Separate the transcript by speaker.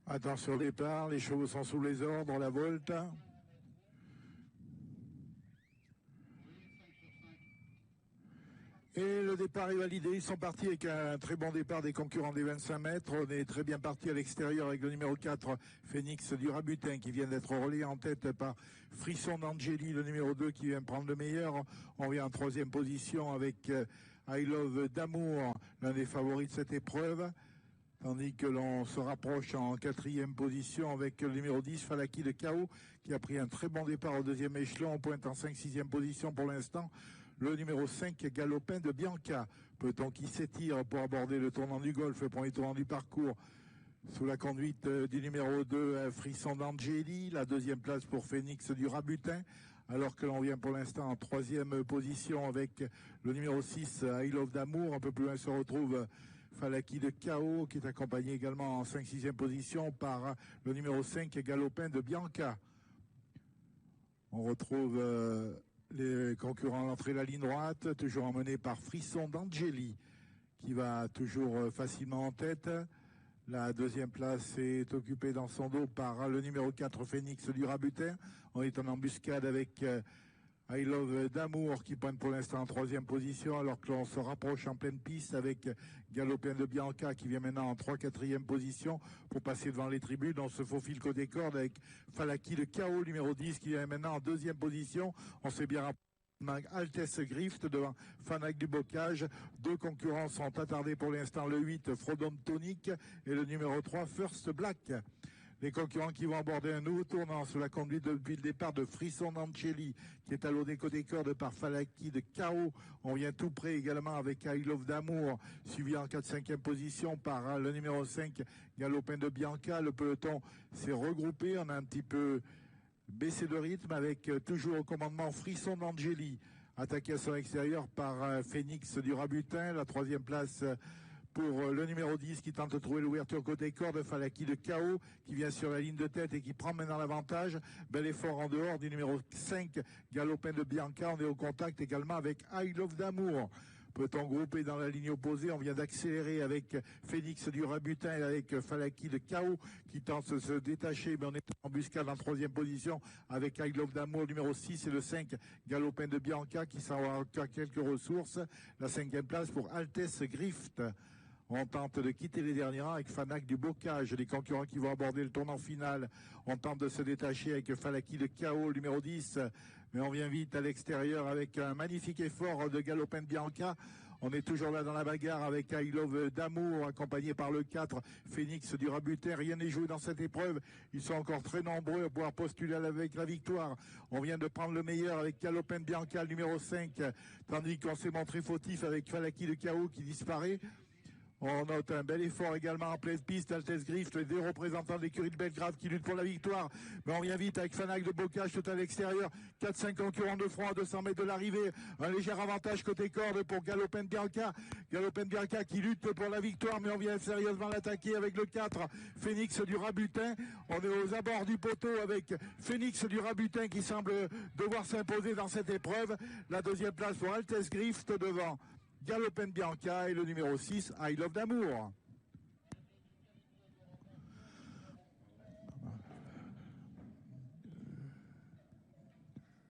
Speaker 1: Attention au départ, les chevaux sont sous les ordres, la volte. Et le départ est validé, ils sont partis avec un très bon départ des concurrents des 25 mètres. On est très bien parti à l'extérieur avec le numéro 4, Phoenix du Rabutin, qui vient d'être relayé en tête par Frisson d'Angeli, le numéro 2, qui vient prendre le meilleur. On vient en troisième position avec I Love d'Amour, l'un des favoris de cette épreuve. Tandis que l'on se rapproche en quatrième position avec le numéro 10, Falaki de Chaos, qui a pris un très bon départ au deuxième échelon. On pointe en 5-6e position pour l'instant le numéro 5, Galopin de Bianca. Peloton qui s'étire pour aborder le tournant du golf, le premier tournant du parcours, sous la conduite du numéro 2, Frisson d'Angeli. La deuxième place pour Phoenix du Rabutin, alors que l'on vient pour l'instant en troisième position avec le numéro 6, I Love d'Amour. Un peu plus loin se retrouve Falaki de Chaos, qui est accompagné également en 5-6e position par le numéro 5, Galopin de Bianca. On retrouve les concurrents à l'entrée de la ligne droite, toujours emmené par Frisson d'Angeli, qui va toujours facilement en tête. La deuxième place est occupée dans son dos par le numéro 4, Phoenix du Rabutin. On est en embuscade avec I Love d'Amour qui pointe pour l'instant en troisième position, alors que l'on se rapproche en pleine piste avec Galopin de Bianca qui vient maintenant en 3-4e position pour passer devant les tribunes. On se faufile côté corde avec Falaki de Chaos, numéro 10, qui vient maintenant en deuxième position. On s'est bien rappelé Altesse Grift devant Fanac du Bocage. Deux concurrents sont attardés pour l'instant, le 8, Frodon Tonic, et le numéro 3, First Black. Les concurrents qui vont aborder un nouveau tournant sous la conduite depuis le départ de Frisson d'Angeli, qui est allonné côté corde par Falaki de Chaos. On vient tout près également avec I Love d'Amour, suivi en 4-5e position par le numéro 5, Galopin de Bianca. Le peloton s'est regroupé, on a un petit peu baissé de rythme avec toujours au commandement Frisson d'Angeli, attaqué à son extérieur par Phoenix du Rabutin. La troisième place pour le numéro 10 qui tente de trouver l'ouverture côté corde, Falaki de Chaos, qui vient sur la ligne de tête et qui prend maintenant l'avantage. Bel effort en dehors du numéro 5, Galopin de Bianca. On est au contact également avec I Love d'Amour. Peut-on grouper dans la ligne opposée? On vient d'accélérer avec Phoenix du Rabutin et avec Falaki de Chaos qui tente de se détacher, mais on est en embuscade en troisième position avec I Love d'Amour, numéro 6, et le 5, Galopin de Bianca, qui s'en va encore quelques ressources. La cinquième place pour Altesse Grift. On tente de quitter les derniers rangs avec Fanac du Bocage, les concurrents qui vont aborder le tournant final. On tente de se détacher avec Falaki de Chaos, numéro 10, mais on vient vite à l'extérieur avec un magnifique effort de Galopin de Bianca. On est toujours là dans la bagarre avec I Love d'Amour, accompagné par le 4, Phoenix du Rabutin. Rien n'est joué dans cette épreuve. Ils sont encore très nombreux à pouvoir postuler avec la victoire. On vient de prendre le meilleur avec Galopin de Bianca, le numéro 5, tandis qu'on s'est montré fautif avec Falaki de Chaos qui disparaît. On note un bel effort également en pleine piste, Altesse Grift, les deux représentants de l'écurie de Belgrade qui luttent pour la victoire. Mais on vient vite avec Fanac de Bocage tout à l'extérieur. 4-5 concurrents de front à 200 mètres de l'arrivée. Un léger avantage côté corde pour Galopin de Bianca. Galopin de Bianca qui lutte pour la victoire, mais on vient sérieusement l'attaquer avec le 4, Phoenix du Rabutin. On est aux abords du poteau avec Phoenix du Rabutin qui semble devoir s'imposer dans cette épreuve. La deuxième place pour Altesse Grift devant Galopin de Bianca et le numéro 6, I Love d'Amour.